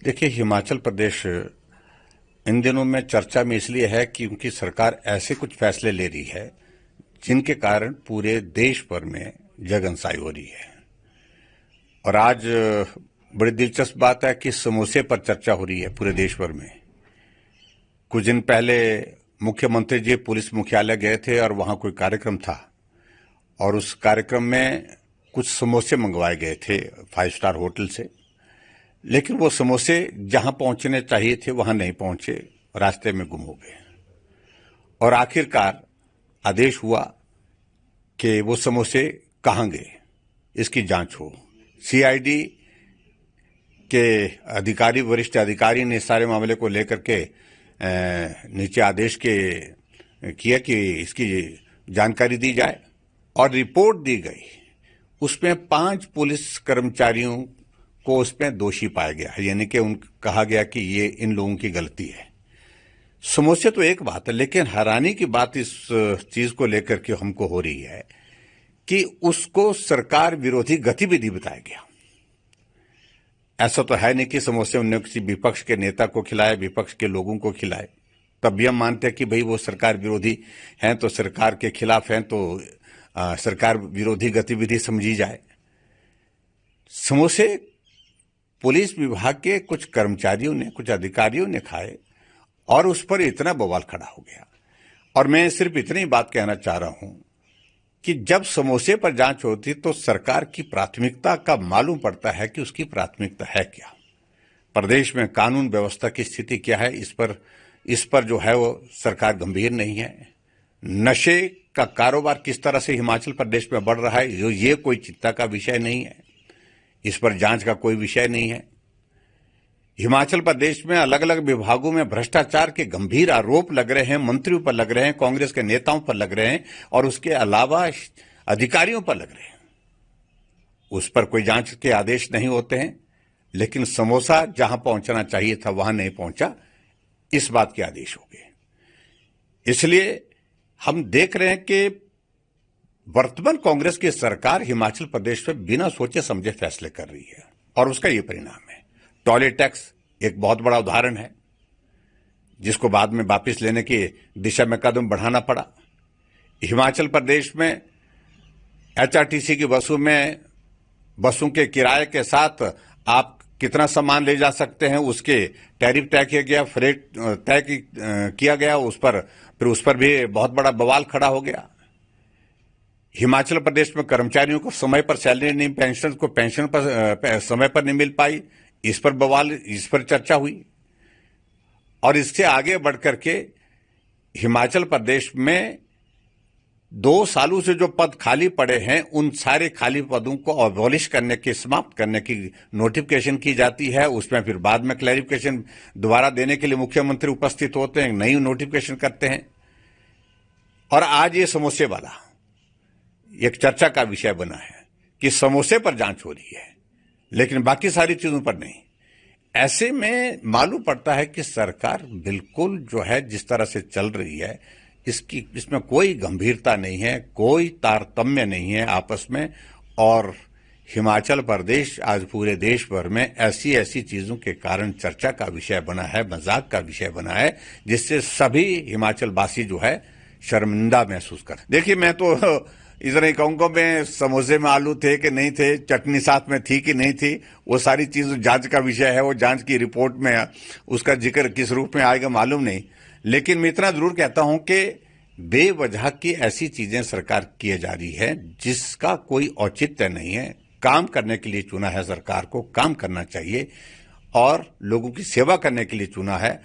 देखिए, हिमाचल प्रदेश इन दिनों में चर्चा में इसलिए है कि उनकी सरकार ऐसे कुछ फैसले ले रही है जिनके कारण पूरे देश भर में जगनसाई हो रही है। और आज बड़ी दिलचस्प बात है कि समोसे पर चर्चा हो रही है पूरे देश भर में। कुछ दिन पहले मुख्यमंत्री जी पुलिस मुख्यालय गए थे और वहां कोई कार्यक्रम था और उस कार्यक्रम में कुछ समोसे मंगवाए गए थे 5 स्टार होटल से, लेकिन वो समोसे जहां पहुंचने चाहिए थे वहां नहीं पहुंचे, रास्ते में गुम हो गए। और आखिरकार आदेश हुआ कि वो समोसे कहां गए, इसकी जांच हो। सीआईडी के अधिकारी, वरिष्ठ अधिकारी ने सारे मामले को लेकर के नीचे आदेश किया कि इसकी जानकारी दी जाए और रिपोर्ट दी गई। उसमें 5 पुलिस कर्मचारियों को उसमें दोषी पाया गया, यानी कि कहा गया कि ये इन लोगों की गलती है। समोसे तो एक बात है, लेकिन हैरानी की बात इस चीज को लेकर के हमको हो रही है कि उसको सरकार विरोधी गतिविधि बताया गया। ऐसा तो है नहीं कि समोसे उन्होंने किसी विपक्ष के नेता को खिलाए, विपक्ष के लोगों को खिलाए। तब भी हम मानते हैं कि भाई वो सरकार विरोधी हैं तो सरकार के खिलाफ हैं तो सरकार विरोधी गतिविधि समझी जाए। समोसे पुलिस विभाग के कुछ कर्मचारियों ने, कुछ अधिकारियों ने खाए और उस पर इतना बवाल खड़ा हो गया। और मैं सिर्फ इतनी बात कहना चाह रहा हूं कि जब समोसे पर जांच होती तो सरकार की प्राथमिकता का मालूम पड़ता है कि उसकी प्राथमिकता है क्या, प्रदेश में कानून व्यवस्था की स्थिति क्या है, इस पर जो है वो सरकार गंभीर नहीं है। नशे का कारोबार किस तरह से हिमाचल प्रदेश में बढ़ रहा है, ये कोई चिंता का विषय नहीं है, इस पर जांच का कोई विषय नहीं है। हिमाचल प्रदेश में अलग अलग विभागों में भ्रष्टाचार के गंभीर आरोप लग रहे हैं, मंत्रियों पर लग रहे हैं, कांग्रेस के नेताओं पर लग रहे हैं और उसके अलावा अधिकारियों पर लग रहे हैं। उस पर कोई जांच के आदेश नहीं होते हैं, लेकिन समोसा जहां पहुंचना चाहिए था वहां नहीं पहुंचा, इस बात के आदेश हो गए। इसलिए हम देख रहे हैं कि वर्तमान कांग्रेस की सरकार हिमाचल प्रदेश में बिना सोचे समझे फैसले कर रही है और उसका ये परिणाम है। टॉयलेट टैक्स एक बहुत बड़ा उदाहरण है, जिसको बाद में वापस लेने की दिशा में कदम बढ़ाना पड़ा। हिमाचल प्रदेश में एचआरटीसी की बसों के किराए के साथ आप कितना सामान ले जा सकते हैं, उसके टैरिफ तय किया गया, फ्रेट तय किया गया, उस पर भी बहुत बड़ा बवाल खड़ा हो गया। हिमाचल प्रदेश में कर्मचारियों को समय पर सैलरी नहीं, पेंशन पर समय पर नहीं मिल पाई, इस पर चर्चा हुई। और इससे आगे बढ़कर के हिमाचल प्रदेश में 2 सालों से जो पद खाली पड़े हैं, उन सारे खाली पदों को अबॉलिश करने की, समाप्त करने की नोटिफिकेशन की जाती है। उसमें फिर बाद में क्लैरिफिकेशन दोबारा देने के लिए मुख्यमंत्री उपस्थित होते हैं, नई नोटिफिकेशन करते हैं। और आज ये समोसे वाला एक चर्चा का विषय बना है कि समोसे पर जांच हो रही है, लेकिन बाकी सारी चीजों पर नहीं। ऐसे में मालूम पड़ता है कि सरकार बिल्कुल जो है जिस तरह से चल रही है, इसमें कोई गंभीरता नहीं है, कोई तारतम्य नहीं है आपस में। और हिमाचल प्रदेश आज पूरे देश भर में ऐसी ऐसी चीजों के कारण चर्चा का विषय बना है, मजाक का विषय बना है, जिससे सभी हिमाचल वासी जो है शर्मिंदा महसूस कर। देखिए, मैं तो इधर ही कहूंगा, मैं समोसे में आलू थे कि नहीं थे, चटनी साथ में थी कि नहीं थी, वो सारी चीज जांच का विषय है। वो जांच की रिपोर्ट में उसका जिक्र किस रूप में आएगा मालूम नहीं। लेकिन मैं इतना जरूर कहता हूं कि बेवजह की ऐसी चीजें सरकार किए जा रही है जिसका कोई औचित्य नहीं है। काम करने के लिए चुना है सरकार को, काम करना चाहिए और लोगों की सेवा करने के लिए चुना है।